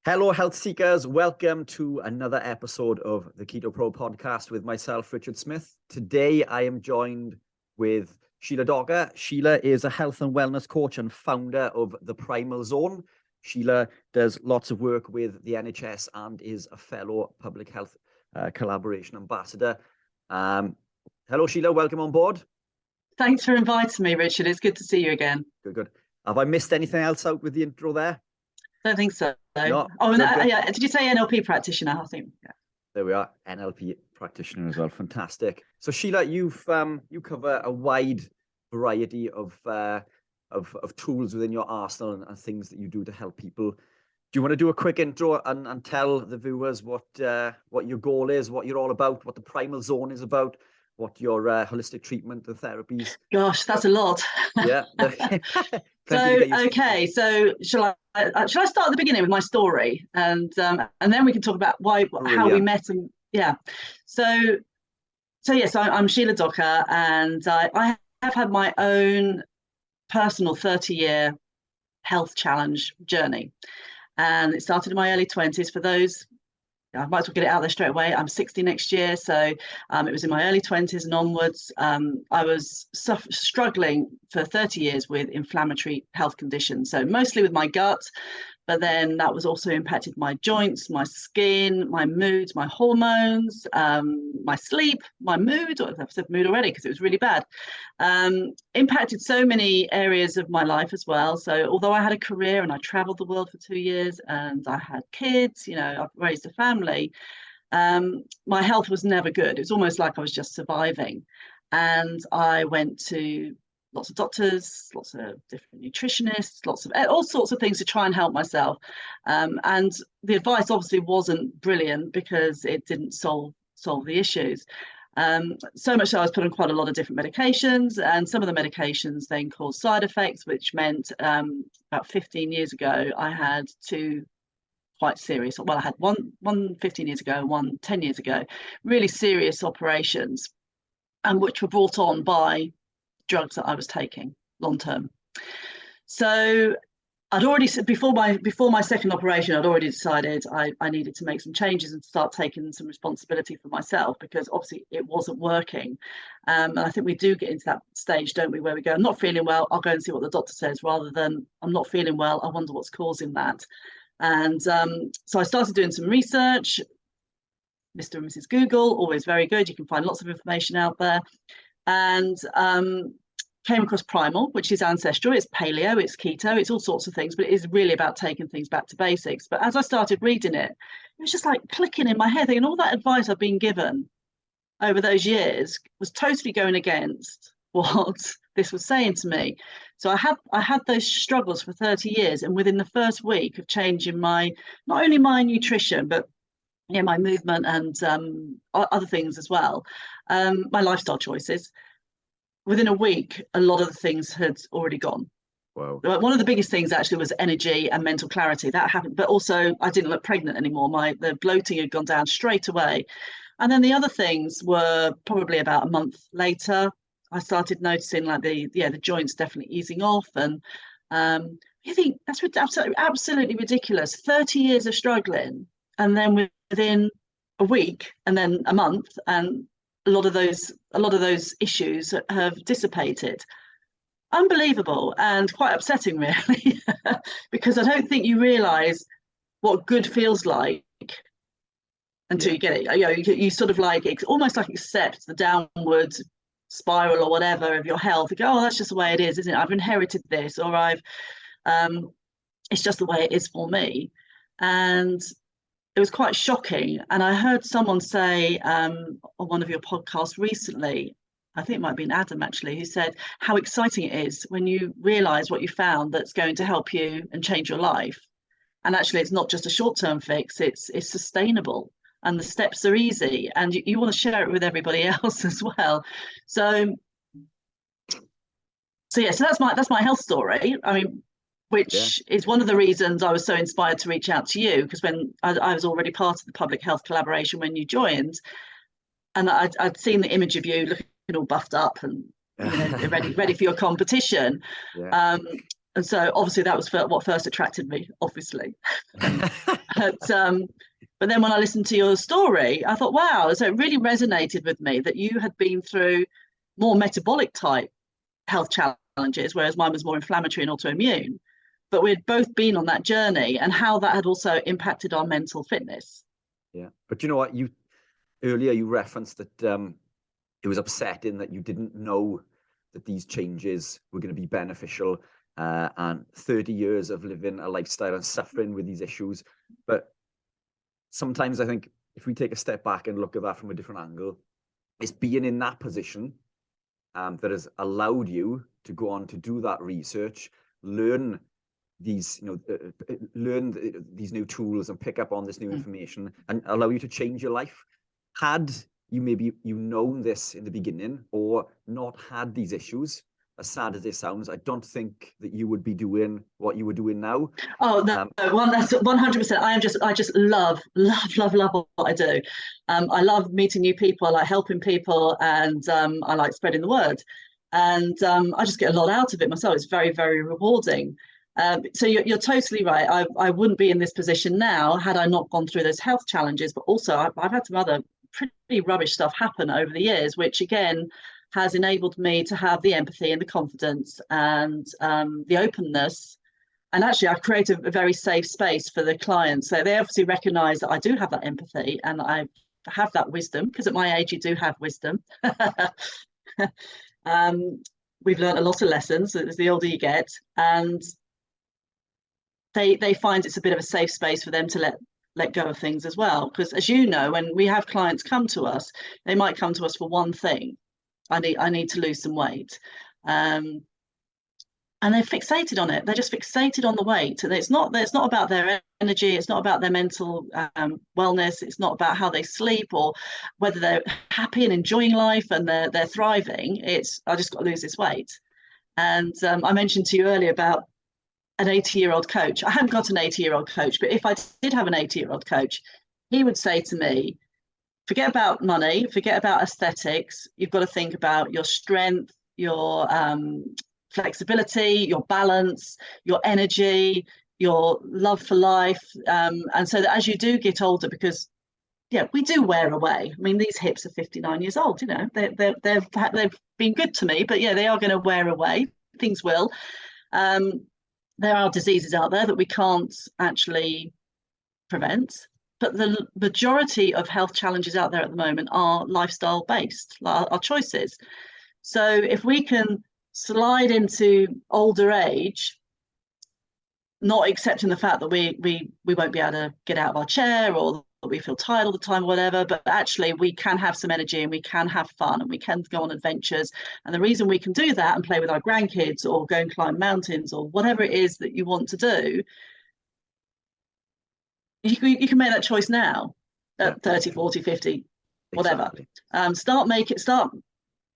Hello, health seekers. Welcome to another episode of the Keto Pro podcast with myself, Richard Smith. Today, I am joined with Sheila Docker. Sheila is a health and wellness coach and founder of The Primal Zone. Sheila does lots of work with the NHS and is a fellow public health collaboration ambassador. Hello, Sheila. Welcome on board. Thanks for inviting me, Richard. It's good to see you again. Good. Have I missed anything else out with the intro there? I don't think so. No, yeah. Did you say NLP practitioner? I think. Yeah. There we are, NLP practitioner as well. Fantastic. So Sheila, you cover a wide variety of tools within your arsenal and things that you do to help people. Do you want to do a quick intro and tell the viewers what your goal is, what you're all about, what the Primal Zone is about, what your holistic treatment and therapies? Gosh, that's a lot. Yeah. So shall I start at the beginning with my story, and then we can talk about how we met and yeah. So yes, I'm Sheila Docker, and I have had my own personal 30-year health challenge journey, and it started in my early 20s. For those, I might as well get it out there straight away. I'm 60 next year, so it was in my early 20s and onwards. I was struggling for 30 years with inflammatory health conditions, so mostly with my gut, but then that was also impacted my joints, my skin, my moods, my hormones, my sleep, my mood. I've said mood already because it was really bad. Impacted so many areas of my life as well. So although I had a career and I traveled the world for 2 years and I had kids, I've raised a family, my health was never good. It was almost like I was just surviving. And I went to lots of doctors, lots of different nutritionists, lots of all sorts of things to try and help myself. And the advice obviously wasn't brilliant because it didn't solve the issues. So much so I was put on quite a lot of different medications, and some of the medications then caused side effects, which meant about 15 years ago, I had two quite serious, well, I had one 15 years ago, one 10 years ago, really serious operations, and which were brought on by drugs that I was taking long term. So I'd already, before my second operation, I'd already decided I needed to make some changes and start taking some responsibility for myself, because obviously it wasn't working. And I think we do get into that stage, don't we, where we go, I'm not feeling well, I'll go and see what the doctor says, rather than I'm not feeling well, I wonder what's causing that. And so I started doing some research. Mr. and Mrs. Google, always very good. You can find lots of information out there. And came across Primal, which is ancestral, it's paleo, it's keto, it's all sorts of things, but it is really about taking things back to basics. But as I started reading it, it was just like clicking in my head, and all that advice I've been given over those years was totally going against what this was saying to me. So I had those struggles for 30 years, and within the first week of changing not only my nutrition, but my movement and other things as well, my lifestyle choices, within a week, a lot of the things had already gone. Wow. One of the biggest things actually was energy and mental clarity. That happened, but also I didn't look pregnant anymore. The bloating had gone down straight away. And then the other things were probably about a month later. I started noticing like the joints definitely easing off. And you think that's absolutely ridiculous. 30 years of struggling, and then within a week and then a month, and a lot of those issues have dissipated. Unbelievable, and quite upsetting, really, because I don't think you realize what good feels like until you get it. You sort of like, it's almost like accept the downward spiral or whatever of your health. You go, oh, that's just the way it is, isn't it? I've inherited this, or it's just the way it is for me. And it was quite shocking. And I heard someone say on one of your podcasts recently, I think it might have been Adam actually, who said how exciting it is when you realize what you found that's going to help you and change your life. And actually, it's not just a short-term fix, it's sustainable, and the steps are easy, and you want to share it with everybody else as well. So that's my health story. I mean, which is one of the reasons I was so inspired to reach out to you, because when I was already part of the public health collaboration when you joined, and I'd seen the image of you looking all buffed up and ready for your competition. And so obviously that was what first attracted me, obviously. But then when I listened to your story, I thought, wow, so it really resonated with me that you had been through more metabolic type health challenges, whereas mine was more inflammatory and autoimmune. But we'd both been on that journey, and how that had also impacted our mental fitness. Yeah. But you know what, earlier you referenced that it was upsetting that you didn't know that these changes were going to be beneficial, and 30 years of living a lifestyle and suffering with these issues. But sometimes I think if we take a step back and look at that from a different angle, it's being in that position that has allowed you to go on to do that research, learn these, learn these new tools and pick up on this new information and allow you to change your life. Had you maybe known this in the beginning or not had these issues, as sad as it sounds, I don't think that you would be doing what you were doing now. Oh no, that's 100%. I just love what I do. I love meeting new people. I like helping people, and I like spreading the word. And I just get a lot out of it myself. It's very, very rewarding. So you're totally right. I wouldn't be in this position now had I not gone through those health challenges. But also, I've had some other pretty rubbish stuff happen over the years, which again has enabled me to have the empathy and the confidence and the openness. And actually, I've created a very safe space for the clients. So they obviously recognize that I do have that empathy and I have that wisdom, because at my age, you do have wisdom. We've learned a lot of lessons as the older you get. And they find it's a bit of a safe space for them to let go of things as well. Because as you know, when we have clients come to us, they might come to us for one thing. I need to lose some weight. And they're fixated on it. They're just fixated on the weight. And it's not about their energy. It's not about their mental wellness. It's not about how they sleep or whether they're happy and enjoying life and they're thriving. It's, I just got to lose this weight. And I mentioned to you earlier about an 80-year-old coach. I haven't got an 80-year-old coach, but if I did have an 80-year-old coach, he would say to me, forget about money, forget about aesthetics. You've got to think about your strength, your flexibility, your balance, your energy, your love for life. And so that as you do get older, because we do wear away. I mean, these hips are 59 years old, they've been good to me, but they are going to wear away. Things will. There are diseases out there that we can't actually prevent. But the majority of health challenges out there at the moment are lifestyle based, our choices. So if we can slide into older age, not accepting the fact that we won't be able to get out of our chair or that we feel tired all the time, whatever, but actually we can have some energy and we can have fun and we can go on adventures. And the reason we can do that and play with our grandkids or go and climb mountains or whatever it is that you want to do, you can make that choice now at 30, 40, 50, whatever. Exactly. Start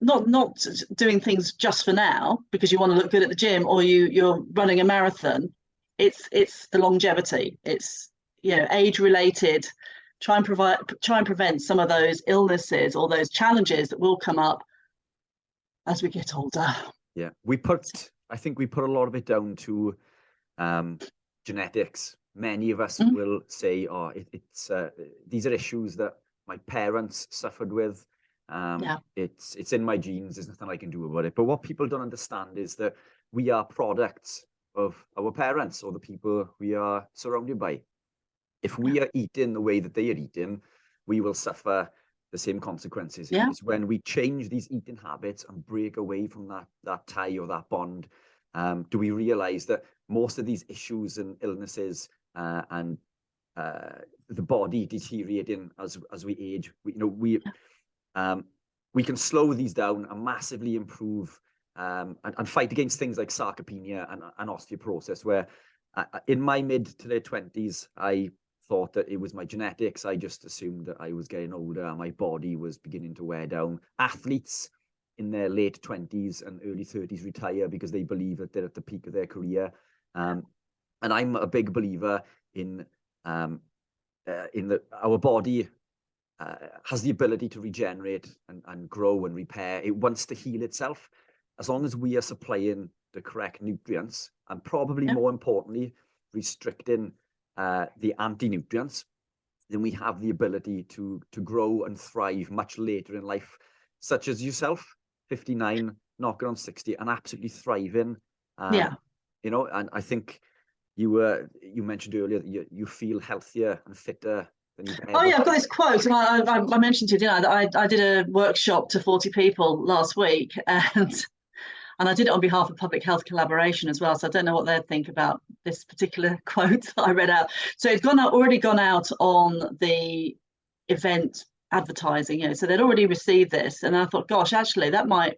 not doing things just for now because you want to look good at the gym or you're running a marathon. It's the longevity. It's age related. Try and prevent some of those illnesses or those challenges that will come up as we get older. Yeah, I think we put a lot of it down to genetics. Many of us will say, it's these are issues that my parents suffered with. It's in my genes. There's nothing I can do about it. But what people don't understand is that we are products of our parents or the people we are surrounded by. If we are eating the way that they are eating, we will suffer the same consequences. Yeah. It's when we change these eating habits and break away from that tie or that bond, do we realize that most of these issues and illnesses and the body deteriorating as we age, we can slow these down and massively improve and fight against things like sarcopenia and osteoporosis, where in my mid to late 20s, I thought that it was my genetics. I just assumed that I was getting older and my body was beginning to wear down. Athletes in their late 20s and early 30s retire because they believe that they're at the peak of their career. And I'm a big believer in that our body has the ability to regenerate and grow and repair. It wants to heal itself. As long as we are supplying the correct nutrients, and probably Yeah. more importantly, restricting the anti-nutrients, then we have the ability to grow and thrive much later in life, such as yourself, 59, knocking on 60, and absolutely thriving. Yeah. You know, and I think you mentioned earlier that you feel healthier and fitter than you've ever. Oh yeah, I've got this quote, and I mentioned to you, didn't I, that I did a workshop to 40 people last week, and I did it on behalf of Public Health Collaboration as well. So I don't know what they'd think about this particular quote that I read out. So it's already gone out on the event advertising, you know, so they'd already received this, and I thought, gosh, actually,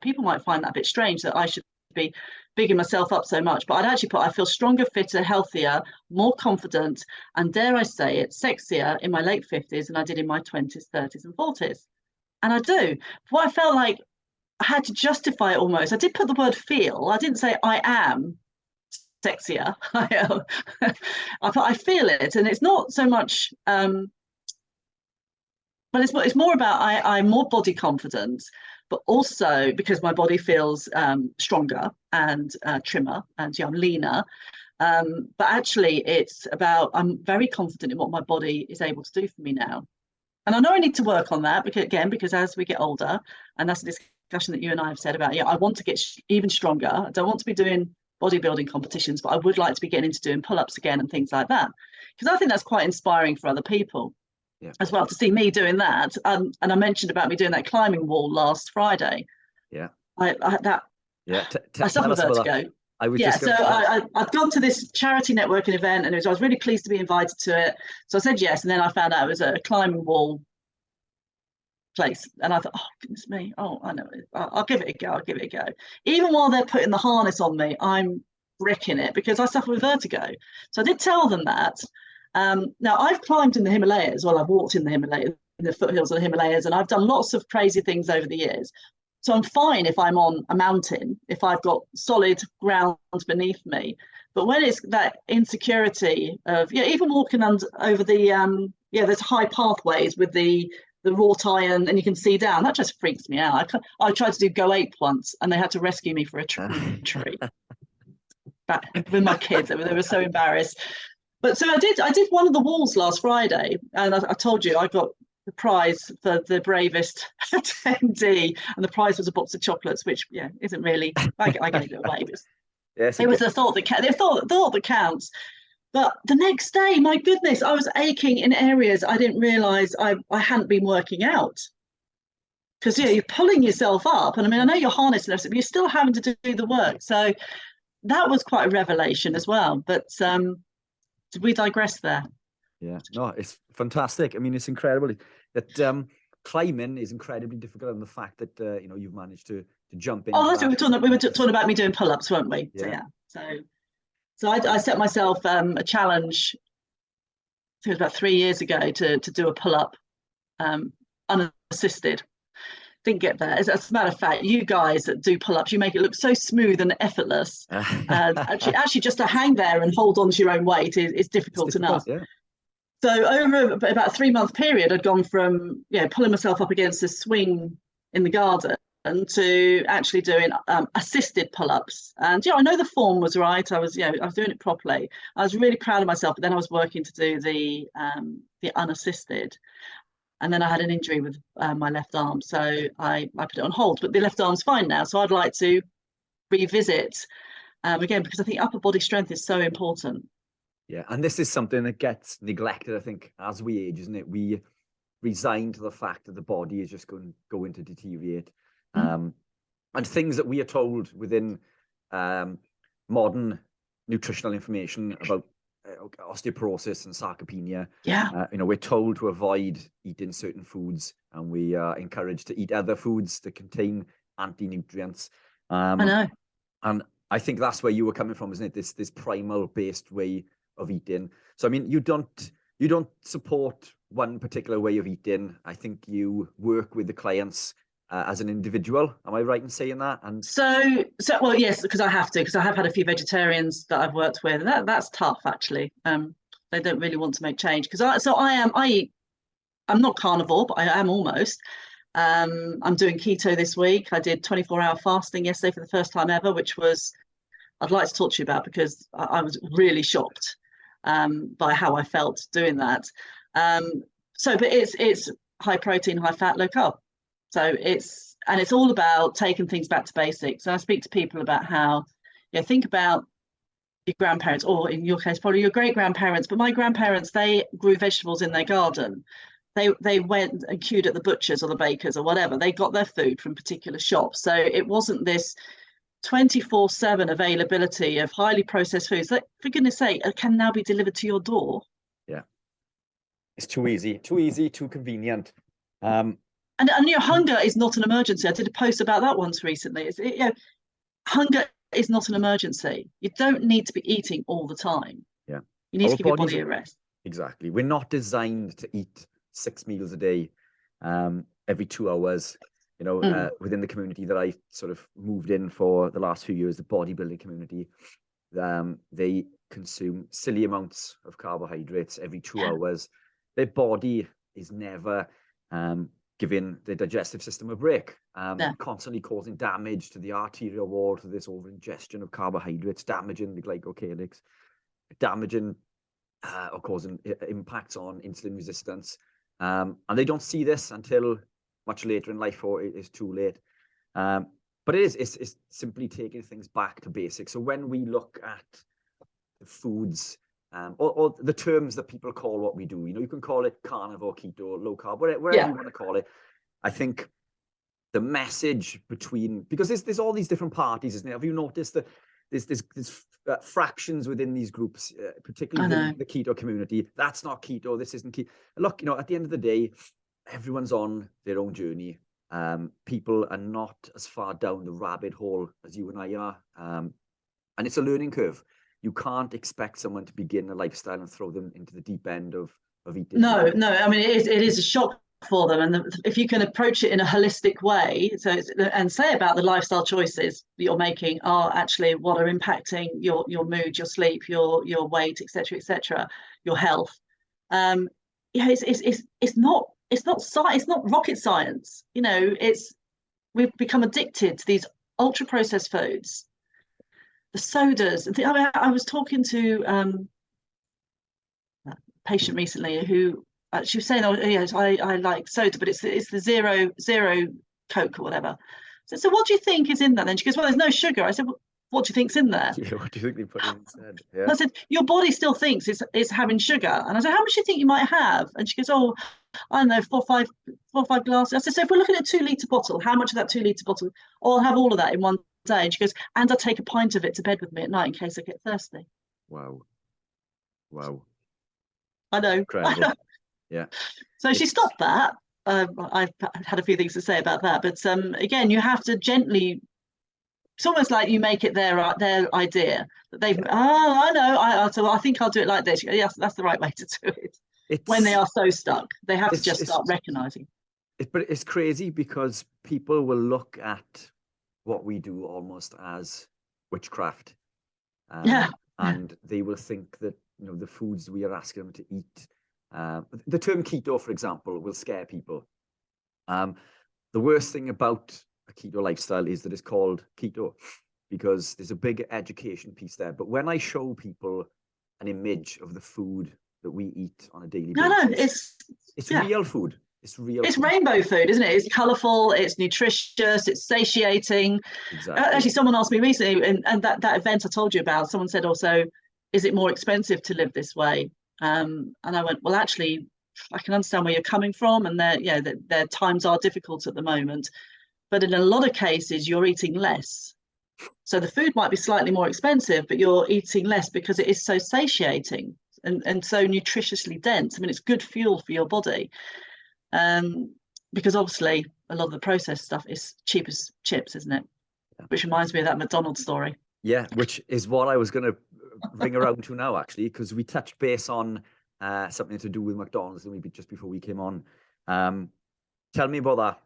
people might find that a bit strange that I should be bigging myself up so much, but I'd actually put, I feel stronger, fitter, healthier, more confident, and dare I say it, sexier in my late 50s than I did in my 20s, 30s, and 40s. And I do. What I felt like I had to justify it almost. I did put the word feel. I didn't say I am sexier. I feel it, and it's not so much. But it's more about I'm more body confident, but also because my body feels stronger and trimmer, and I'm leaner. But actually, it's about I'm very confident in what my body is able to do for me now. And I know I need to work on that because as we get older, and that's a discussion that you and I have said about, I want to get even stronger. I don't want to be doing bodybuilding competitions, but I would like to be getting into doing pull-ups again and things like that, because I think that's quite inspiring for other people. Yeah. As well, to see me doing that, and I mentioned about me doing that climbing wall last Friday. Yeah, I suffer vertigo. I've gone to this charity networking event, and I was really pleased to be invited to it. So I said yes, and then I found out it was a climbing wall place, and I thought, oh goodness me, oh I know, I'll give it a go. I'll give it a go. Even while they're putting the harness on me, I'm wrecking it because I suffer with vertigo. So I did tell them that. Now I've climbed in the Himalayas. Well, I've walked in the Himalayas, in the foothills of the Himalayas, and I've done lots of crazy things over the years. So I'm fine if I'm on a mountain, if I've got solid ground beneath me. But when it's that insecurity of, even walking over the, there's high pathways with the wrought iron and you can see down, that just freaks me out. I tried to do Go Ape once, and they had to rescue me for a tree. With my kids, they were so embarrassed. But so I did one of the walls last Friday, and I told you I got the prize for the bravest attendee, and the prize was a box of chocolates, which isn't really. I gave it away. Yes, it was the thought that counts. But the next day, my goodness, I was aching in areas I didn't realise I hadn't been working out. Because you're pulling yourself up, and I mean I know you're harnessing everything, but you're still having to do the work. So that was quite a revelation as well. But we digress there. Yeah, no, it's fantastic. I mean, it's incredible that climbing is incredibly difficult, and the fact that you've managed to jump in. Oh, that's what we were talking about me doing pull-ups, weren't we? Yeah. So I set myself a challenge. I think it was about 3 years ago to do a pull-up unassisted. Didn't get there. As a matter of fact, you guys that do pull-ups, you make it look so smooth and effortless. Actually, just to hang there and hold on to your own weight is difficult enough. Yeah. So over about a 3-month period, I'd gone from pulling myself up against a swing in the garden to actually doing assisted pull-ups. And I know the form was right. I was doing it properly. I was really proud of myself. But then I was working to do the unassisted. And then I had an injury with my left arm, so I put it on hold. But the left arm's fine now, so I'd like to revisit again, because I think upper body strength is so important. Yeah, and this is something that gets neglected, I think, as we age, isn't it? We resign to the fact that the body is just going to deteriorate. And things that we are told within modern nutritional information about osteoporosis and sarcopenia. Yeah. We're told to avoid eating certain foods, and we are encouraged to eat other foods that contain anti-nutrients. I know. And I think that's where you were coming from, isn't it? This primal based way of eating. So I mean, you don't support one particular way of eating. I think you work with the clients as an individual. Am I right in saying that? And so well, yes, because I have had a few vegetarians that I've worked with, and that's tough actually. They don't really want to make change because I'm not carnivore, but I am almost. I'm doing keto this week. I did 24-hour fasting yesterday for the first time ever, which was I'd like to talk to you about, because I was really shocked by how I felt doing that. But it's high protein, high fat, low carb. So it's all about taking things back to basics. And I speak to people about how, think about your grandparents, or in your case, probably your great grandparents. But my grandparents, they grew vegetables in their garden. They went and queued at the butchers or the bakers or whatever. They got their food from particular shops. So it wasn't this 24/7 availability of highly processed foods that, for goodness sake, can now be delivered to your door. Yeah, it's too easy, too convenient. And hunger is not an emergency. I did a post about that once recently. Hunger is not an emergency. You don't need to be eating all the time. Yeah, you need to give your body a rest. Exactly. We're not designed to eat 6 meals a day, every 2 hours. Within the community that I sort of moved in for the last few years, the bodybuilding community, they consume silly amounts of carbohydrates every 2 hours. Their body is never giving the digestive system a break, constantly causing damage to the arterial wall through this over-ingestion of carbohydrates, damaging the glycocalyx, damaging or causing impacts on insulin resistance. And they don't see this until much later in life, or it is too late. But it's simply taking things back to basics. So when we look at the foods, or the terms that people call what we do, you can call it carnivore, keto, low carb, whatever you want to call it. I think the message because there's all these different parties, isn't it? Have you noticed that there's fractions within these groups, particularly the keto community? That's not keto. This isn't keto. Look, at the end of the day, everyone's on their own journey. People are not as far down the rabbit hole as you and I are. And it's a learning curve. You can't expect someone to begin a lifestyle and throw them into the deep end of eating. No. I mean, it is a shock for them. And if you can approach it in a holistic way, and say about the lifestyle choices that you're making are actually what are impacting your mood, your sleep, your weight, etc., your health. It's not rocket science. We've become addicted to these ultra processed foods, the sodas. I was talking to a patient recently who she was saying, "Oh yes, I like soda, but it's the zero Coke or whatever." So what do you think is in that? Then she goes, "Well, there's no sugar." I said, well, "What do you think's in there?" Yeah, what do you think they put in instead? Yeah. I said, "Your body still thinks it's having sugar." And I said, "How much do you think you might have?" And she goes, "Oh, I don't know, 4 or 5 glasses." I said, "So if we're looking at a 2-litre bottle, how much of that 2-litre bottle?" "Oh, I'll have all of that in one day." And she goes, "And I take a pint of it to bed with me at night in case I get thirsty." Wow. I know. Incredible. Yeah. So she stopped that. I've had a few things to say about that, but again, you have to gently. It's almost like you make it their idea that they've. Yeah. Oh, I know. So I think I'll do it like this. Yes, that's the right way to do it. When they are so stuck, they have to just start recognizing. But it's crazy because people will look at what we do almost as witchcraft, and they will think that the foods we are asking them to eat. The term keto, for example, will scare people. The worst thing about a keto lifestyle is that it's called keto because there's a big education piece there. But when I show people an image of the food that we eat on a daily basis, it's real food. It's food. Rainbow food, isn't it? It's colourful, it's nutritious, it's satiating. Exactly. Actually, someone asked me recently, and that event I told you about, someone said also, is it more expensive to live this way? And I went, well, actually, I can understand where you're coming from, and their times are difficult at the moment. But in a lot of cases, you're eating less. So the food might be slightly more expensive, but you're eating less because it is so satiating and so nutritiously dense. I mean, it's good fuel for your body. Because obviously a lot of the processed stuff is cheap as chips, isn't it? Yeah. Which reminds me of that McDonald's story. Yeah, which is what I was going to bring around to now, actually, because we touched base on something to do with McDonald's maybe just before we came on. Tell me about that.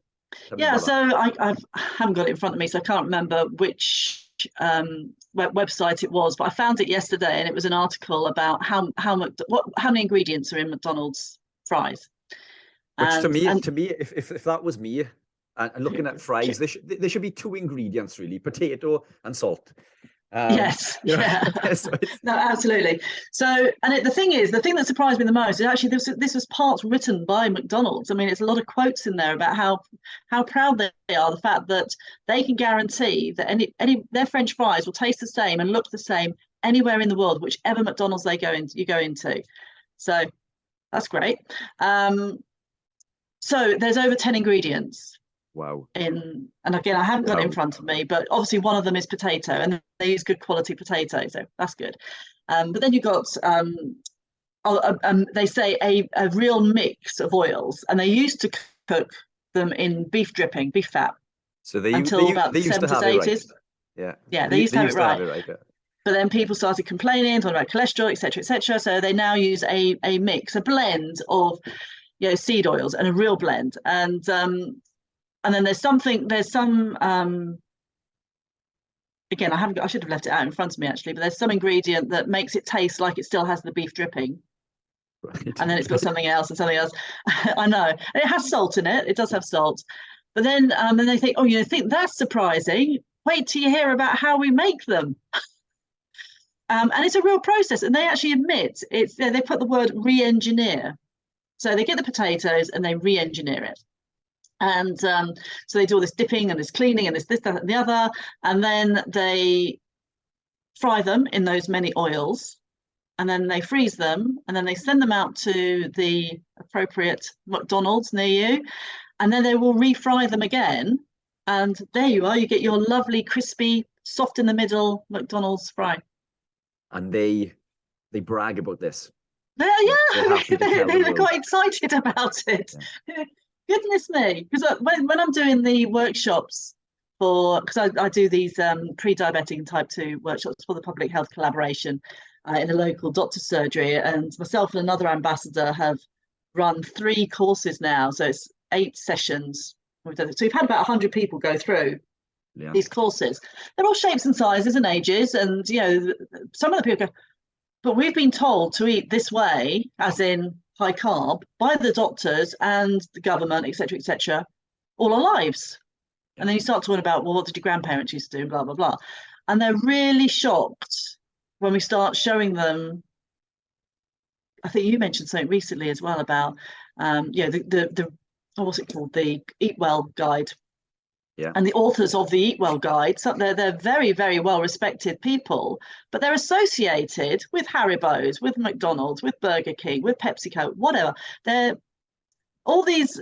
I haven't got it in front of me, so I can't remember which website it was, but I found it yesterday, and it was an article about how many ingredients are in McDonald's fries. Which to me, if that was me, and looking at fries, there should be 2 ingredients really: potato and salt. Yes, you know, yeah. so No, absolutely. So, and the thing that surprised me the most is actually this was parts written by McDonald's. I mean, it's a lot of quotes in there about how proud they are, the fact that they can guarantee that any their French fries will taste the same and look the same anywhere in the world, whichever McDonald's you go into. So that's great. So there's over 10 ingredients. Wow. And again, I haven't got it in front of me, but obviously one of them is potato, and they use good quality potato, so that's good. But then you've got they say a real mix of oils, and they used to cook them in beef dripping, beef fat. So they until used about the to 70s, have it 80s. right. Yeah. Yeah, they used to have it right. Yeah. But then people started complaining, talking about cholesterol, etc., etc. So they now use a mix, a blend of seed oils, and a real blend. And then there's some again, I should have left it out in front of me actually, but there's some ingredient that makes it taste like it still has the beef dripping. Right. And then it's got something else and something else. I know. It has salt in it. It does have salt. But then and they think, oh, you think that's surprising? Wait till you hear about how we make them. And it's a real process. And they actually admit they put the word re-engineer. So they get the potatoes and they re-engineer it. And so they do all this dipping and this cleaning and this, that, and the other. And then they fry them in those many oils. And then they freeze them. And then they send them out to the appropriate McDonald's near you. And then they will refry them again. And there you are. You get your lovely, crispy, soft in the middle McDonald's fry. And they brag about this. Yeah, they're quite excited about it. Yeah. Goodness me, because when I'm doing the workshops because I do these pre-diabetic and type 2 workshops for the public health collaboration in a local doctor's surgery, and myself and another ambassador have run 3 courses now, so it's 8 sessions. So we've had about 100 people go through these courses. They're all shapes and sizes and ages, and some of the people go, but we've been told to eat this way, as in high carb, by the doctors and the government, etc., all our lives. Yeah. And then you start talking about, well, what did your grandparents used to do, blah, blah, blah. And they're really shocked when we start showing them. I think you mentioned something recently as well about, the what's it called? The Eat Well guide. Yeah. And the authors of the Eat Well guide, so they're very, very well respected people, but they're associated with Haribo's, with McDonald's, with Burger King, with PepsiCo, whatever. They're all these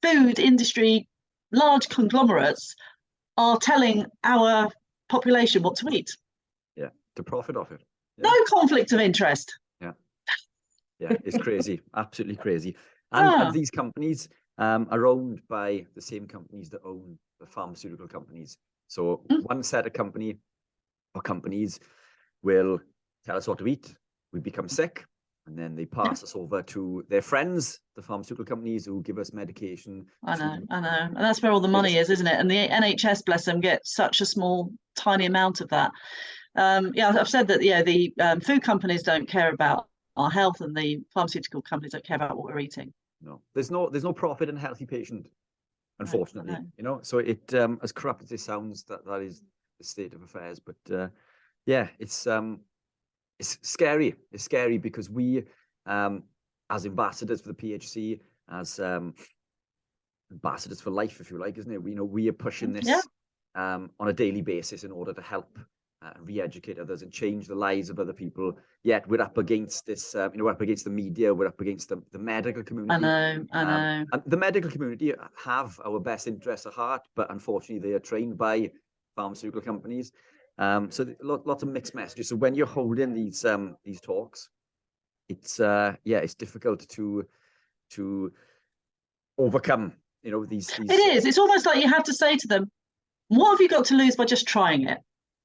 food industry large conglomerates are telling our population what to eat. Yeah, to profit off it. Yeah. No conflict of interest. Yeah. Yeah, it's crazy, absolutely crazy. And these companies are owned by the same companies that own the pharmaceutical companies. So one set of companies will tell us what to eat. We become sick, and then they pass us over to their friends, the pharmaceutical companies, who give us medication. I know. And that's where all the money is, isn't it? And the NHS, bless them, get such a small, tiny amount of that. I've said that, the food companies don't care about our health, and the pharmaceutical companies don't care about what we're eating. No, there's no profit in a healthy patient, unfortunately. No, so it as corrupt as it sounds, that is the state of affairs. But it's scary. It's scary because we, as ambassadors for the PHC, as ambassadors for life, if you like, isn't it? We are pushing this on a daily basis in order to help re-educate others and change the lives of other people. Yet we're up against this, we're up against the media, we're up against the medical community. I know. And the medical community have our best interests at heart, but unfortunately they are trained by pharmaceutical companies. So lots of mixed messages. So when you're holding these talks, it's difficult to overcome, these. It is. It's almost like you have to say to them, what have you got to lose by just trying it?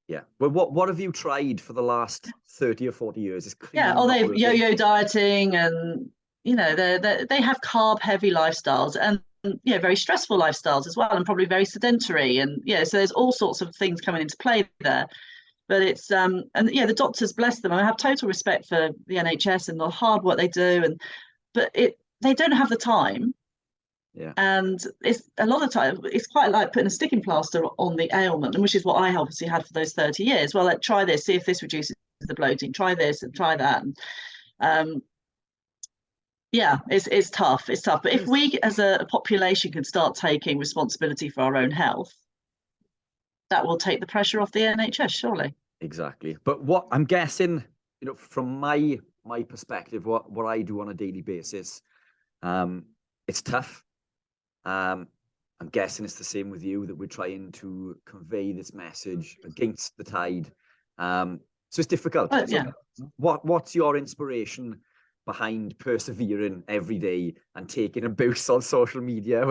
Yeah. Well, what have you tried for the last 30 or 40 years? They've yo-yo dieting, and they have carb heavy lifestyles, and very stressful lifestyles as well, and probably very sedentary, and so there's all sorts of things coming into play there. But it's the doctors, bless them. I have total respect for the NHS and the hard work they do, but they don't have the time Yeah. And it's a lot of time, it's quite like putting a sticking plaster on the ailment, and which is what I obviously had for those 30 years. Well, like, try this, see if this reduces the bloating, try this and try that. And, yeah, it's tough. It's tough. But if we as a population can start taking responsibility for our own health, that will take the pressure off the NHS, surely. Exactly. But what I'm guessing, you know, from my perspective, what I do on a daily basis, it's tough. I'm guessing it's the same with you, that we're trying to convey this message against the tide. So it's difficult. But, so yeah. What's your inspiration behind persevering every day and taking a boost on social media?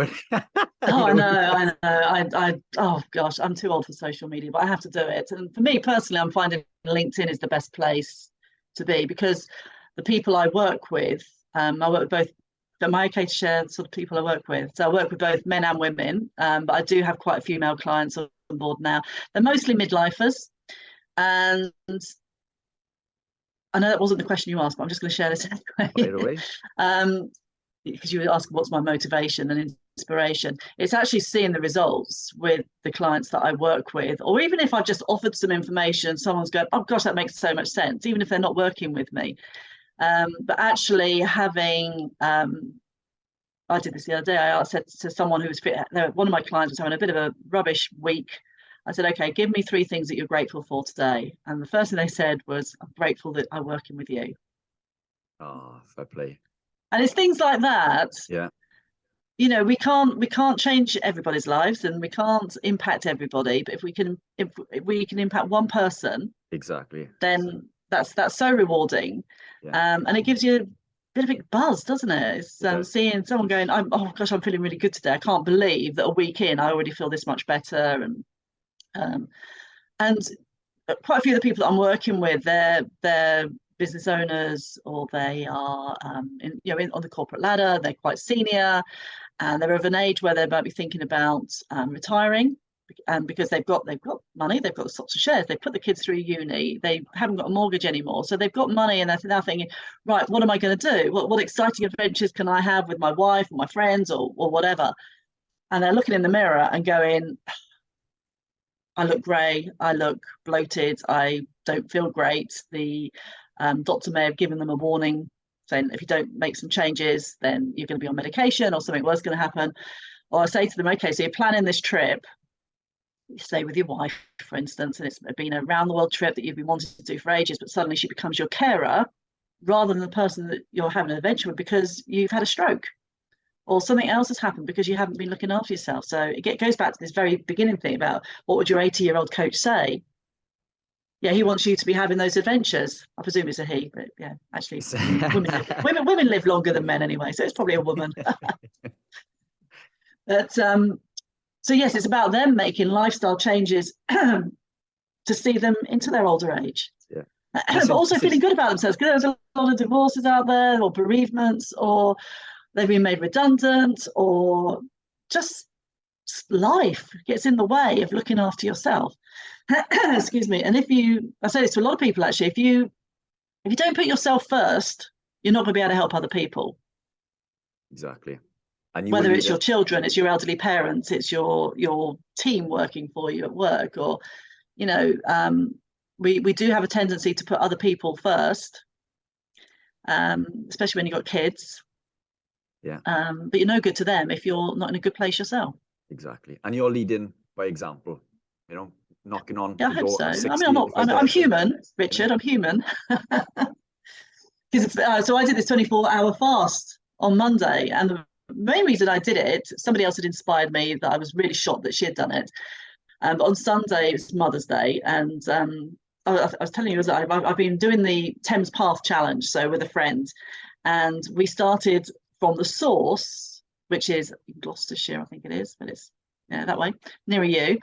Oh, I know. Oh gosh, I'm too old for social media, but I have to do it. And for me personally, I'm finding LinkedIn is the best place to be, because the people I work with, I work with both. Am I okay to share the sort of people I work with? So I work with both men and women, but I do have quite a few male clients on board now. They're mostly midlifers, and I know that wasn't the question you asked, but I'm just going to share this anyway. Right away. Because you were asking what's my motivation and inspiration. It's actually seeing the results with the clients that I work with, or even if I've just offered some information, someone's going, oh gosh, that makes so much sense, even if they're not working with me. But actually having, I did this the other day, I said to someone who was fit, one of my clients was having a bit of a rubbish week. I said, okay, give me 3 things that you're grateful for today. And the first thing they said was, I'm grateful that I'm working with you. Oh, fair play. And it's things like that. Yeah. You know, we can't change everybody's lives, and we can't impact everybody. But if we can impact one person, Exactly, then that's so rewarding. Yeah. And it gives you a bit of a buzz, doesn't it? It's seeing someone going, oh gosh, I'm feeling really good today. I can't believe that a week in, I already feel this much better. And quite a few of the people that I'm working with, they're business owners, or they are on the corporate ladder. They're quite senior, and they're of an age where they might be thinking about retiring, and because they've got money, they've got lots of shares, they put the kids through uni, they haven't got a mortgage anymore, so they've got money, and they're now thinking, right, what am I going to do? What exciting adventures can I have with my wife or my friends or whatever? And they're looking in the mirror and going, I look grey, I look bloated, I don't feel great. The doctor may have given them a warning saying, if you don't make some changes, then you're going to be on medication, or something worse is going to happen. Or I say to them, okay, so you're planning this trip, you stay with your wife, for instance, and it's been a round the world trip that you've been wanting to do for ages, but suddenly she becomes your carer rather than the person that you're having an adventure with because you've had a stroke, or something else has happened because you haven't been looking after yourself. So it goes back to this very beginning thing about what would your 80-year-old coach say? Yeah, he wants you to be having those adventures. I presume it's a he, but yeah, actually, women live longer than men anyway, so it's probably a woman. But so yes, it's about them making lifestyle changes to see them into their older age. Yeah. But also feeling good about themselves, because there's a lot of divorces out there, or bereavements, or they've been made redundant, or just life gets in the way of looking after yourself. Excuse me. And I say this to a lot of people actually, if you don't put yourself first, you're not going to be able to help other people. Exactly. And whether it's your children, it's your elderly parents, it's your team working for you at work, or we do have a tendency to put other people first, especially when you've got kids. Yeah. But you're no good to them if you're not in a good place yourself. Exactly. And you're leading by example, knocking on. Yeah, I hope so. I mean, I'm human, Richard. I'm human. So I did this 24-hour fast on Monday, and the main reason I did it, somebody else had inspired me, that I was really shocked that she had done it. But on Sunday, it's Mother's Day, and I was telling you, I've been doing the Thames Path Challenge, so with a friend, and we started from the source, which is Gloucestershire, I think it is, but it's that way, nearer you,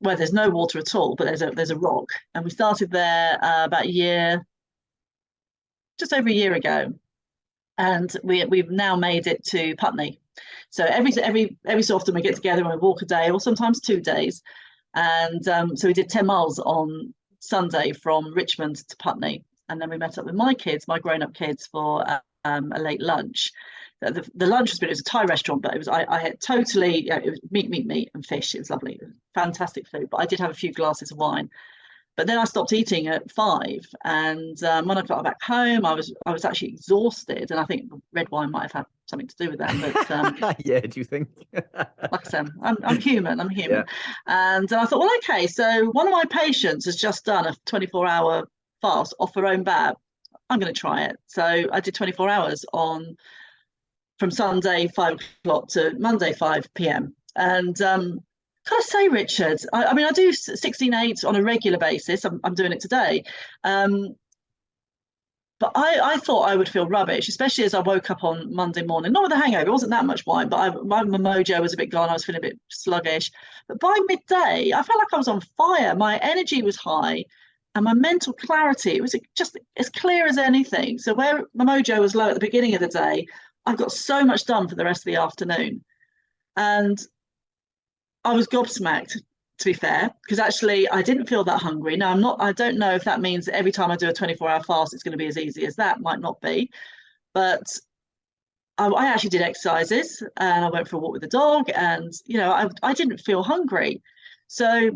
where there's no water at all, but there's a rock, and we started there about just over a year ago, and we've now made it to Putney. So every so often we get together and we walk a day, or sometimes 2 days, and so we did 10 miles on Sunday from Richmond to Putney, and then we met up with my kids, my grown-up kids, for a late lunch. the lunch was, it was a Thai restaurant, but it was, I had totally, it was meat, and fish. It was lovely. It was fantastic food. But I did have a few glasses of wine. But then I stopped eating at 5, and when I got back home, I was actually exhausted, and I think red wine might have had something to do with that. But yeah, do you think? like I said, I'm human. Yeah. And I thought, well, okay, so one of my patients has just done a 24-hour fast off her own bat. I'm going to try it. So I did 24 hours from Sunday 5 o'clock to Monday 5 p.m. And can I say, Richard, I mean, I do 16/8 on a regular basis. I'm doing it today. But I thought I would feel rubbish, especially as I woke up on Monday morning. Not with a hangover, it wasn't that much wine, but my mojo was a bit gone. I was feeling a bit sluggish. But by midday, I felt like I was on fire. My energy was high and my mental clarity, it was just as clear as anything. So where my mojo was low at the beginning of the day, I got so much done for the rest of the afternoon. And I was gobsmacked, to be fair, because actually I didn't feel that hungry. Now I don't know if that means that every time I do a 24-hour fast, it's going to be as easy as that. Might not be. But I actually did exercises, and I went for a walk with the dog, and, you know, I didn't feel hungry. So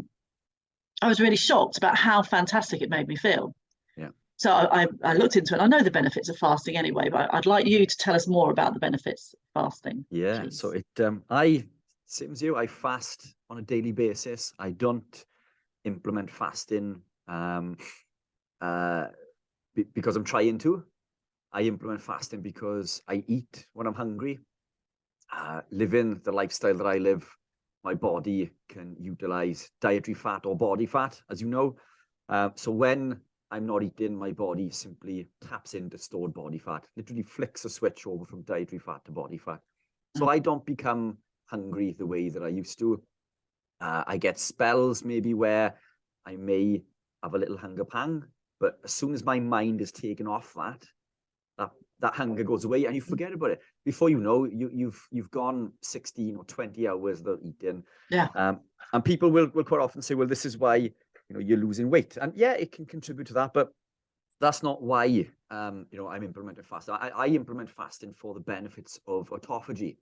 I was really shocked about how fantastic it made me feel. Yeah. So I looked into it. I know the benefits of fasting anyway, but I'd like you to tell us more about the benefits of fasting. Yeah. Please. So same as you, I fast on a daily basis. I don't implement fasting because I'm trying to. I implement fasting because I eat when I'm hungry. Living the lifestyle that I live, my body can utilize dietary fat or body fat, as you know. So when I'm not eating, my body simply taps into stored body fat, literally flicks a switch over from dietary fat to body fat. So I don't become hungry the way that I used to. I get spells maybe where I may have a little hunger pang, but as soon as my mind is taken off that hunger goes away and you forget about it. Before you know, you've gone 16 or 20 hours without eating. Yeah. And people will quite often say, well, this is why you're losing weight. And yeah, it can contribute to that, but that's not why I'm implementing fasting. I implement fasting for the benefits of autophagy.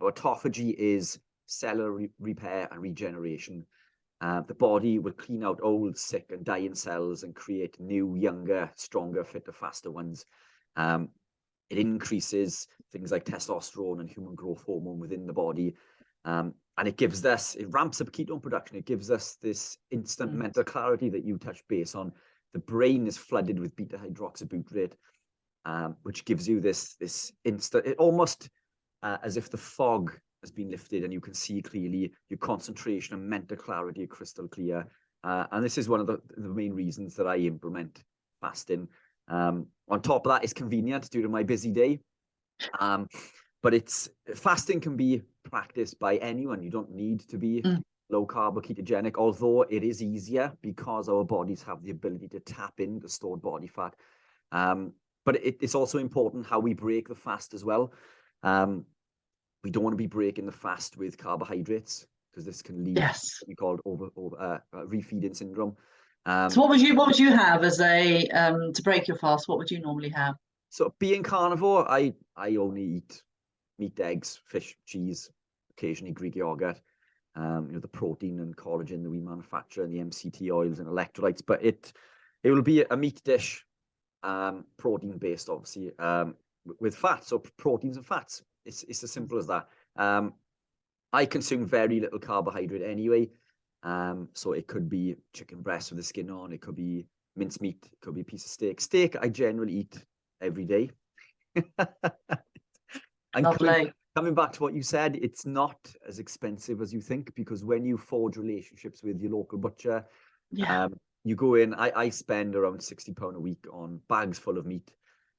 Autophagy is cellular repair and regeneration. The body will clean out old, sick, and dying cells and create new, younger, stronger, fitter, faster ones. It increases things like testosterone and human growth hormone within the body. And it ramps up ketone production. It gives us this instant mental clarity that you touched base on. The brain is flooded with beta hydroxybutyrate, which gives you this instant, it almost as if the fog has been lifted and you can see clearly. Your concentration and mental clarity are crystal clear. And this is one of the main reasons that I implement fasting. On top of that, it's convenient due to my busy day. But fasting can be practiced by anyone. You don't need to be low carb or ketogenic, although it is easier because our bodies have the ability to tap into stored body fat. But it's also important how we break the fast as well. We don't want to be breaking the fast with carbohydrates because this can lead to what we call refeeding syndrome. So what would you have as to break your fast? What would you normally have? So being carnivore, I only eat meat, eggs, fish, cheese, occasionally Greek yogurt. The protein and collagen that we manufacture, and the MCT oils and electrolytes. But it will be a meat dish, protein based, obviously, with fat. So proteins and fats. It's as simple as that. I consume very little carbohydrate anyway. So it could be chicken breast with the skin on. It could be mincemeat. It could be a piece of steak. Steak I generally eat every day. And coming back to what you said, it's not as expensive as you think, because when you forge relationships with your local butcher, you go in. I spend around £60 a week on bags full of meat.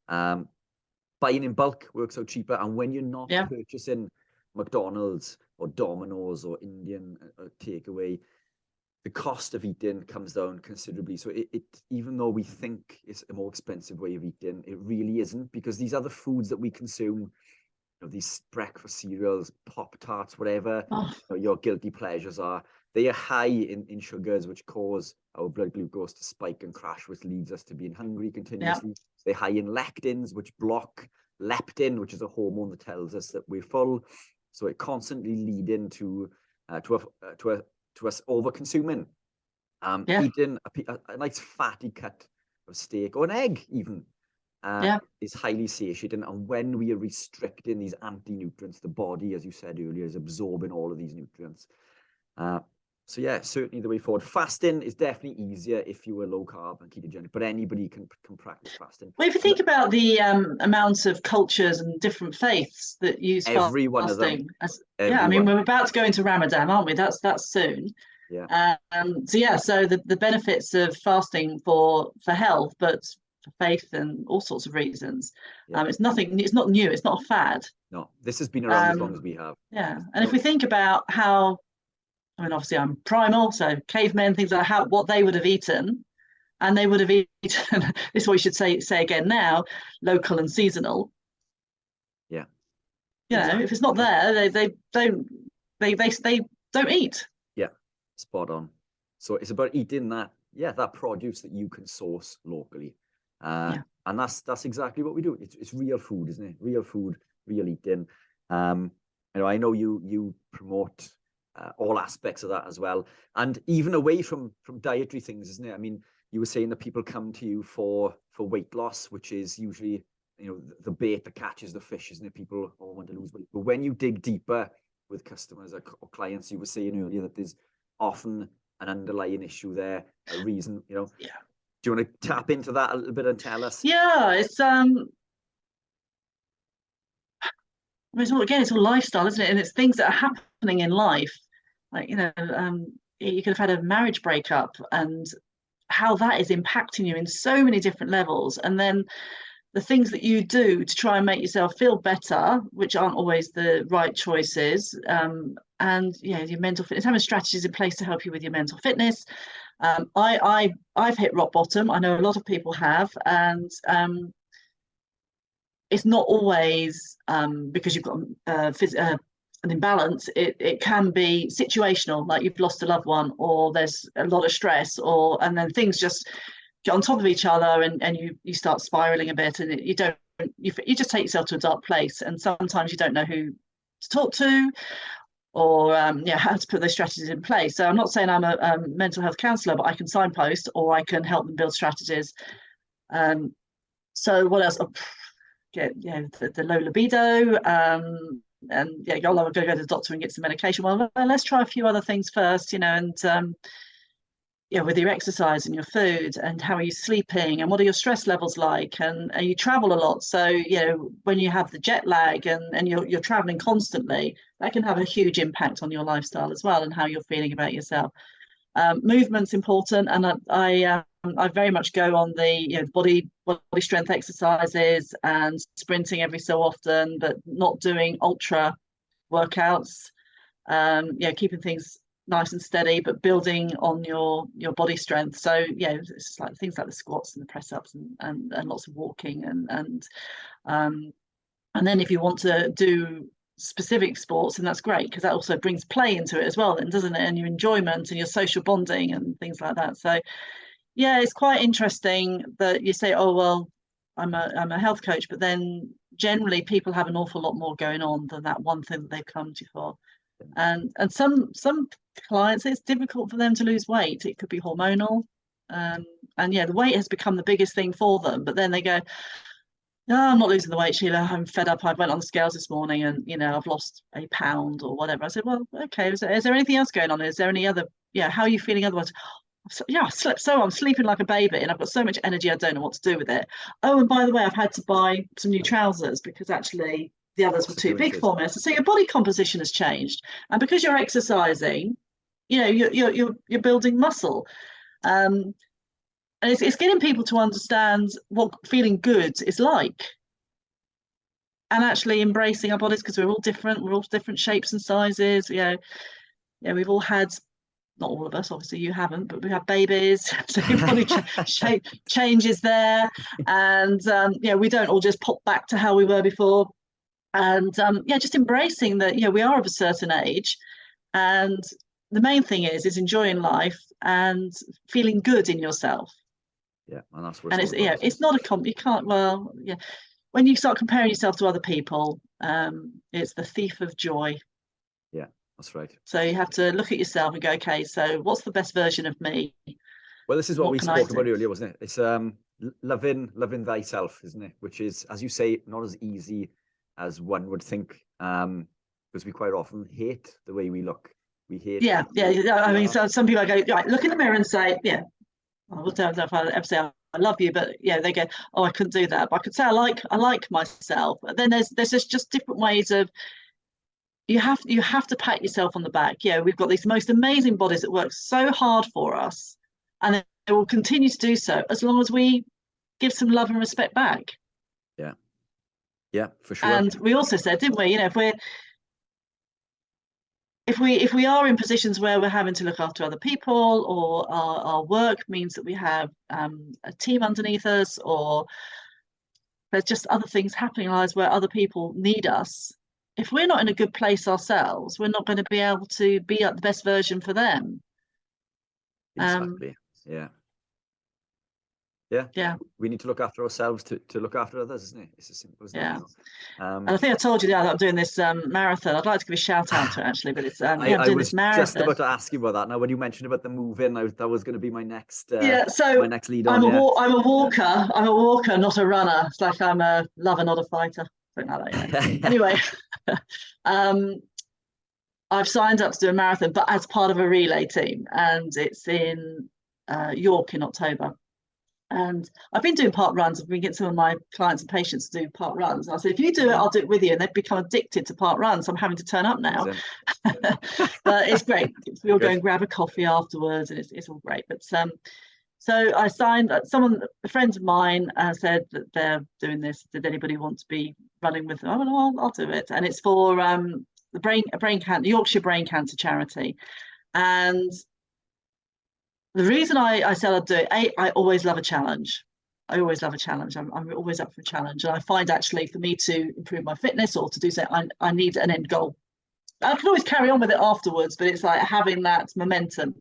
Buying in bulk works out cheaper, and when you're not purchasing McDonald's or Domino's or Indian takeaway, the cost of eating comes down considerably. So it even though we think it's a more expensive way of eating, it really isn't, because these other foods that we consume, these breakfast cereals, Pop-Tarts, whatever your guilty pleasures are, they are high in sugars, which cause our blood glucose to spike and crash, which leads us to being hungry continuously. They're high in lectins, which block leptin, which is a hormone that tells us that we're full. So it constantly leading to us over consuming. Eating a nice fatty cut of steak or an egg even is highly satiating. And when we are restricting these anti-nutrients, the body, as you said earlier, is absorbing all of these nutrients. So yeah, certainly the way forward. Fasting is definitely easier if you were low carb and ketogenic, but anybody can practice fasting. Well, if you think about the amount of cultures and different faiths that use every one fasting, of them. I mean, we're about to go into Ramadan, aren't we? That's soon. Yeah. So the benefits of fasting for health, but for faith and all sorts of reasons. It's not new. It's not a fad. No, this has been around as long as we have. Yeah, and if we think about how, I mean, obviously I'm primal, so cavemen, things like what they would have eaten, and they would have eaten. This is what we should say again now: local and seasonal. Yeah. You know, if it's not there, they don't eat. Yeah, spot on. So it's about eating that produce that you can source locally. And that's exactly what we do. It's real food, isn't it? Real food, real eating. I know you promote all aspects of that as well, and even away from dietary things, isn't it? I mean, you were saying that people come to you for weight loss, which is usually, the bait that catches the fish, isn't it? People all want to lose weight, but when you dig deeper with customers or clients, you were saying earlier that there's often an underlying issue there, a reason. Do you want to tap into that a little bit and tell us? Yeah, it's it's all lifestyle, isn't it? And it's things that are happening in life, like you could have had a marriage breakup and how that is impacting you in so many different levels, and then the things that you do to try and make yourself feel better, which aren't always the right choices, and your mental fitness, having strategies in place to help you with your mental fitness. I've hit rock bottom. I know a lot of people have, and it's not always because you've got an imbalance. It can be situational, like you've lost a loved one, or there's a lot of stress, and then things just get on top of each other, and you start spiraling a bit, and you just take yourself to a dark place, and sometimes you don't know who to talk to, or how to put those strategies in place. So I'm not saying I'm a mental health counsellor, but I can signpost, or I can help them build strategies. So what else? The low libido, and you'll go to the doctor and get some medication. Well, let's try a few other things first, and with your exercise and your food, and how are you sleeping, and what are your stress levels like, and you travel a lot, so when you have the jet lag and you're traveling constantly, that can have a huge impact on your lifestyle as well, and how you're feeling about yourself. Movement's important, and I very much go on the body strength exercises and sprinting every so often, but not doing ultra workouts. Keeping things nice and steady, but building on your body strength. So it's like things like the squats and the press ups and lots of walking, and then if you want to do specific sports, and that's great, because that also brings play into it as well, then, doesn't it? And your enjoyment and your social bonding and things like that. So it's quite interesting that you say, oh well, I'm a health coach, but then generally people have an awful lot more going on than that one thing that they've come to you for. And some clients, it's difficult for them to lose weight. It could be hormonal, and the weight has become the biggest thing for them, but then they go, no, I'm not losing the weight, Sheila. I'm fed up. I went on the scales this morning and, I've lost a pound or whatever. I said, well, okay. Is there anything else going on? Is there any other, how are you feeling otherwise? I slept I'm sleeping like a baby, and I've got so much energy, I don't know what to do with it. Oh, and by the way, I've had to buy some new trousers because actually the others were too big for me. So your body composition has changed. And because you're exercising, you're building muscle. And it's getting people to understand what feeling good is like, and actually embracing our bodies, because we're all different. We're all different shapes and sizes. We've all had, not all of us, obviously you haven't, but we have babies, so your body shape changes there, and we don't all just pop back to how we were before. And just embracing that we are of a certain age, and the main thing is enjoying life and feeling good in yourself. Yeah, and that's what And it's it's all about. it's not you can't, well, yeah. When you start comparing yourself to other people, it's the thief of joy. Yeah, that's right. So you have to look at yourself and go, okay, so what's the best version of me? Well, this is what we can I spoke do? about earlier, wasn't it? It's loving thyself, isn't it? Which is, as you say, not as easy as one would think. Because we quite often hate the way we look. We hate. Yeah. I mean, so some people go, right, look in the mirror and say, yeah, I don't know if I ever say I love you, but yeah, they go, oh, I couldn't do that. But I could say I like myself. But then there's just different ways of, you have to pat yourself on the back. Yeah, we've got these most amazing bodies that work so hard for us, and they will continue to do so as long as we give some love and respect back. Yeah, for sure. And we also said, didn't we? You know, if we are in positions where we're having to look after other people, or our work means that we have a team underneath us, or there's just other things happening in our lives where other people need us. If we're not in a good place ourselves, we're not going to be able to be at the best version for them. Exactly. Yeah. We need to look after ourselves to look after others, isn't it? It's as simple as that. And I think I told you that I'm doing this marathon. I'd like to give a shout out to it, actually, but it's I'm doing this marathon. Just about to ask you about that. Now, when you mentioned about the moving, that was going to be my next. So my next lead on. I'm a walker. I'm a walker, not a runner. It's like I'm a lover, not a fighter. Something like that. Anyway, I've signed up to do a marathon, but as part of a relay team, and it's in York in October. And I've been doing park runs. I've been getting some of my clients and patients to do park runs. And I said, if you do it, I'll do it with you. And they've become addicted to park runs. So I'm having to turn up now. But it's great. We all go and grab a coffee afterwards, and it's all great. But so I signed. A friend of mine said that they're doing this. Did anybody want to be running with them? I went, oh, I'll do it. And it's for the Yorkshire Brain Cancer Charity. And the reason I said I'd do it, I always love a challenge. I always love a challenge. I'm always up for a challenge. And I find actually for me to improve my fitness or to do so, I need an end goal. I can always carry on with it afterwards, but it's like having that momentum.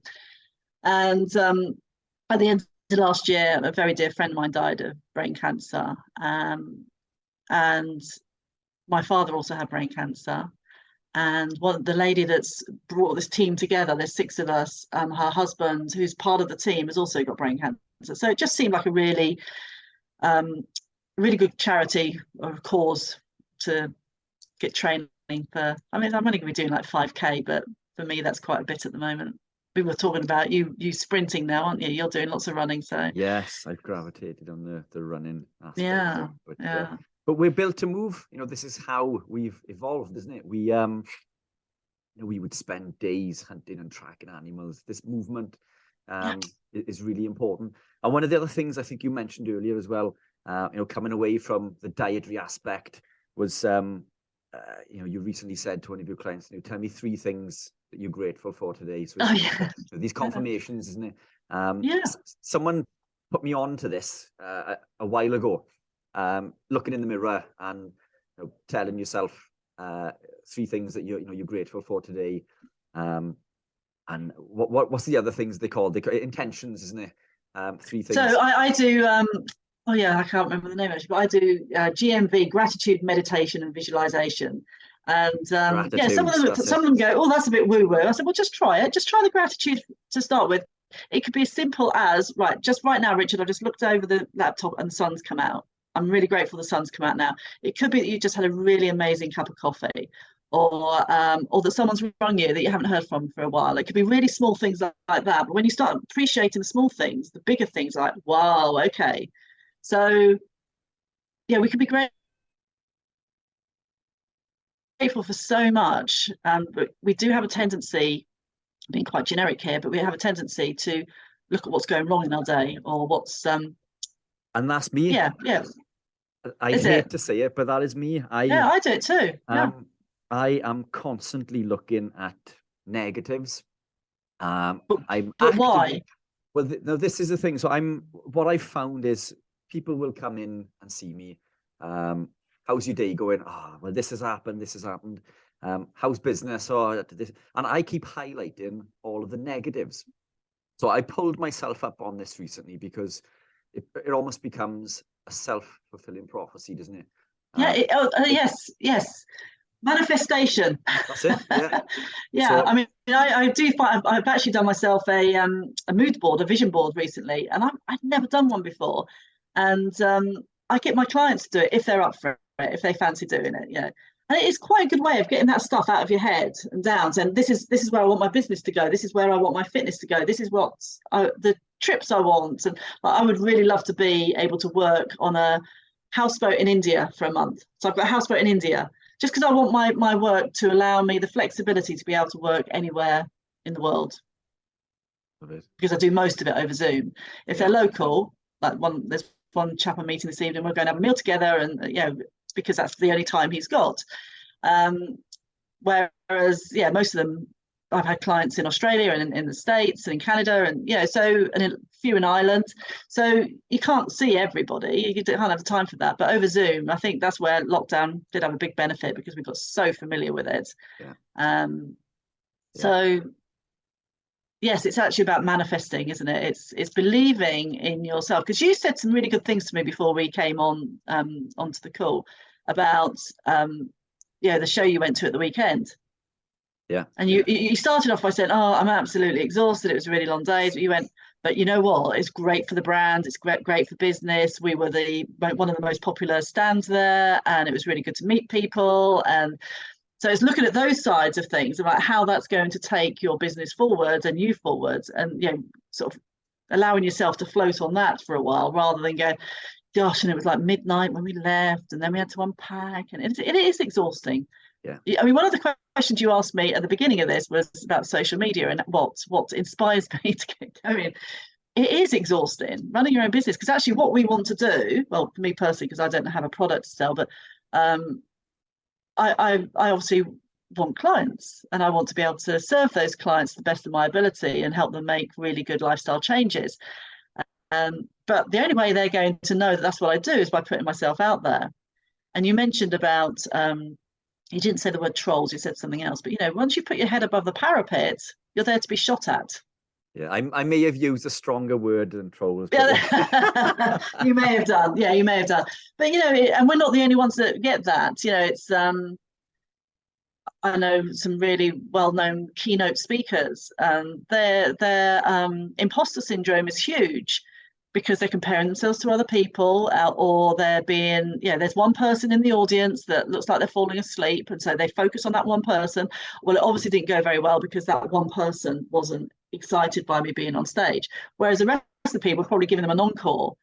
And at the end of last year, a very dear friend of mine died of brain cancer. And my father also had brain cancer. And the lady that's brought this team together, there's 6 of us, her husband, who's part of the team, has also got brain cancer. So it just seemed like a really, really good charity or cause to get training for. I mean, I'm only going to be doing like 5K, but for me, that's quite a bit at the moment. We were talking about you sprinting now, aren't you? You're doing lots of running, so. Yes, I've gravitated on the running aspect. Yeah, but we're built to move. You know, this is how we've evolved, isn't it? We we would spend days hunting and tracking animals. This movement is really important. And one of the other things I think you mentioned earlier as well, coming away from the dietary aspect was, you recently said to one of your clients, tell me 3 things that you're grateful for today. So, so these confirmations, isn't it? Someone put me on to this a while ago. Looking in the mirror and telling yourself 3 things that you're grateful for today, and what's the other things they call intentions, isn't it? 3 things. So I do. I can't remember the name actually, but I do GMV, gratitude, meditation, and visualization. And some of them go, oh, that's a bit woo woo. I said, well, just try it. Just try the gratitude to start with. It could be as simple as just right now, Richard, I just looked over the laptop and the sun's come out. I'm really grateful the sun's come out now. It could be that you just had a really amazing cup of coffee, or that someone's rung you that you haven't heard from for a while. It could be really small things like that. But when you start appreciating the small things, the bigger things are like, wow, okay. So, yeah, we could be grateful for so much. But we do have a tendency, being quite generic here, but we have a tendency to look at what's going wrong in our day, or what's and that's me. Yeah. I hate to say it, but that is me. I do it too. I am constantly looking at negatives. But why? Well, this is the thing. So what I've found is people will come in and see me. How's your day going? Well, this has happened. How's business? This, and I keep highlighting all of the negatives. So I pulled myself up on this recently because it almost becomes a self-fulfilling prophecy, doesn't it? Yeah. Yes. Manifestation. That's it. Yeah. Yeah. So, I mean, I do find I've actually done myself a mood board, a vision board recently, and I've never done one before. And I get my clients to do it if they're up for it, if they fancy doing it. You know, and it is quite a good way of getting that stuff out of your head and down. And this is where I want my business to go. This is where I want my fitness to go. This is what the trips I want. And I would really love to be able to work on a houseboat in India for a month. So I've got a houseboat in India, just because I want my work to allow me the flexibility to be able to work anywhere in the world. Because I do most of it over Zoom. If they're local, like there's one chap I'm meeting this evening, we're going to have a meal together, and it's because that's the only time he's got. Whereas, most of them, I've had clients in Australia and in the States and in Canada, and and a few in Ireland. So you can't see everybody. You can't have the time for that. But over Zoom, I think that's where lockdown did have a big benefit, because we got so familiar with it. So yes, it's actually about manifesting, isn't it? It's believing in yourself. Because you said some really good things to me before we came on onto the call about the show you went to at the weekend. Yeah. And you started off by saying, "Oh, I'm absolutely exhausted. It was a really long day." But you went, "But you know what? It's great for the brand. It's great for business. We were one of the most popular stands there, and it was really good to meet people." And so it's looking at those sides of things about how that's going to take your business forwards and you forwards, and sort of allowing yourself to float on that for a while, rather than going, "Gosh," and it was like midnight when we left, and then we had to unpack, and it is exhausting. Yeah. I mean, one of the questions you asked me at the beginning of this was about social media and what inspires me to get going. It is exhausting running your own business, because actually what we want to do, well, for me personally, because I don't have a product to sell, but I obviously want clients, and I want to be able to serve those clients to the best of my ability and help them make really good lifestyle changes. But the only way they're going to know that that's what I do is by putting myself out there. And you mentioned about you didn't say the word trolls, you said something else, but once you put your head above the parapet, you're there to be shot at. Yeah, I may have used a stronger word than trolls. Yeah, you may have done. Yeah, you may have done. But and we're not the only ones that get that. It's I know some really well-known keynote speakers. Their imposter syndrome is huge, because they're comparing themselves to other people, or they're being, there's one person in the audience that looks like they're falling asleep, and so they focus on that one person. Well, it obviously didn't go very well because that one person wasn't excited by me being on stage, whereas the rest of the people are probably giving them an encore.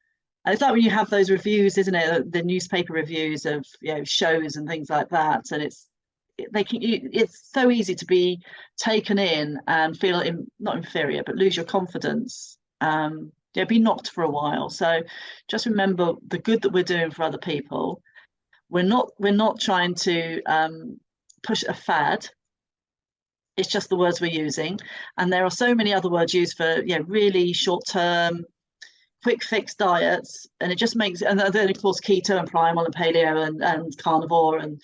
And it's like when you have those reviews, isn't it, the newspaper reviews of shows and things like that, and it's so easy to be taken in and feel not inferior, but lose your confidence. Be knocked for a while. So just remember the good that we're doing for other people. We're not trying to push a fad. It's just the words we're using, and there are so many other words used for really short-term, quick fix diets, and it just makes. And then of course keto and primal and paleo and carnivore and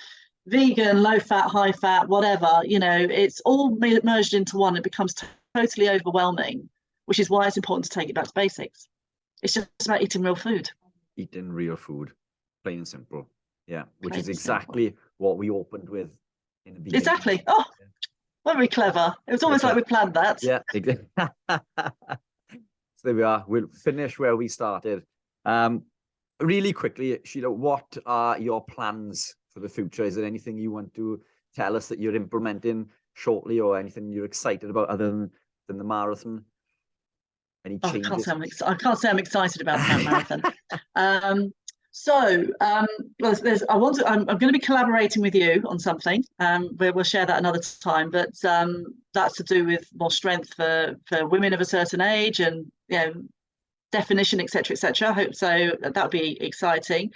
vegan, low fat, high fat, whatever. It's all merged into one. It becomes totally overwhelming, which is why it's important to take it back to basics. It's just about eating real food. Eating real food, plain and simple. Yeah, which is exactly what we opened with in the beginning. Exactly. Oh, very clever. It was almost like we planned that. Yeah, exactly. So there we are. We'll finish where we started. Really quickly, Sheila, what are your plans for the future? Is there anything you want to tell us that you're implementing shortly, or anything you're excited about other than the marathon? Any changes? I can't say I'm excited about the marathon. I'm going to be collaborating with you on something. We'll share that another time. But that's to do with more strength for women of a certain age, and definition, etc., etc. I hope so. That'll be exciting.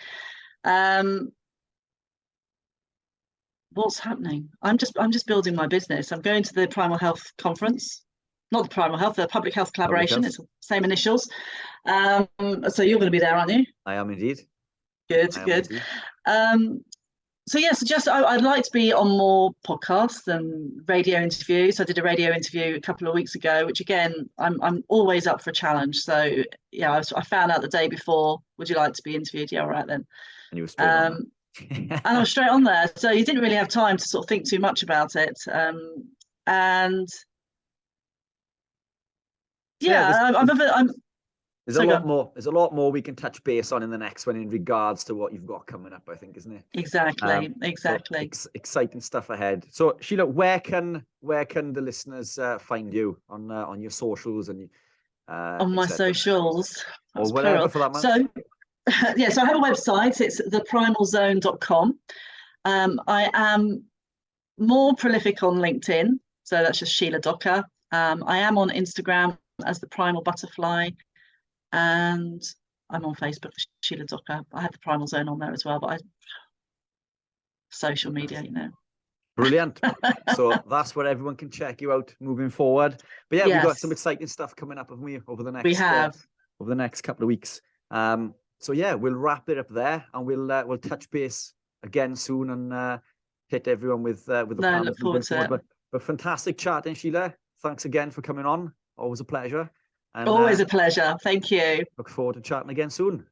What's happening? I'm just building my business. I'm going to the Primal Health conference. Not the Primal Health, the Public Health Collaboration. It's the same initials. So you're going to be there, aren't you? I am indeed. Good. yes, I'd like to be on more podcasts and radio interviews. I did a radio interview a couple of weeks ago, which again, I'm always up for a challenge. So yeah, I found out the day before, would you like to be interviewed? Yeah, all right then. And you were straight on and I was straight on there. So you didn't really have time to sort of think too much about it. And yeah, there's a lot more we can touch base on in the next one in regards to what you've got coming up, I think, isn't it? Exactly. So exciting stuff ahead. So Sheila, where can the listeners find you on your socials and on my socials or whatever for that matter? So yeah, so I have a website. It's theprimalzone.com. I am more prolific on LinkedIn, so that's just Sheila Docker. I am on Instagram as the Primal Butterfly, and I'm on Facebook, Sheila Docker. I have the Primal Zone on there as well, but social media, Brilliant. So that's where everyone can check you out moving forward. But yeah, we've got some exciting stuff coming up, haven't we, over the next couple of weeks. So yeah, we'll wrap it up there, and we'll touch base again soon and hit everyone with the plans. Look forward to it. But fantastic chatting, Sheila. Thanks again for coming on. Always a pleasure. And, always a pleasure. Thank you. Look forward to chatting again soon.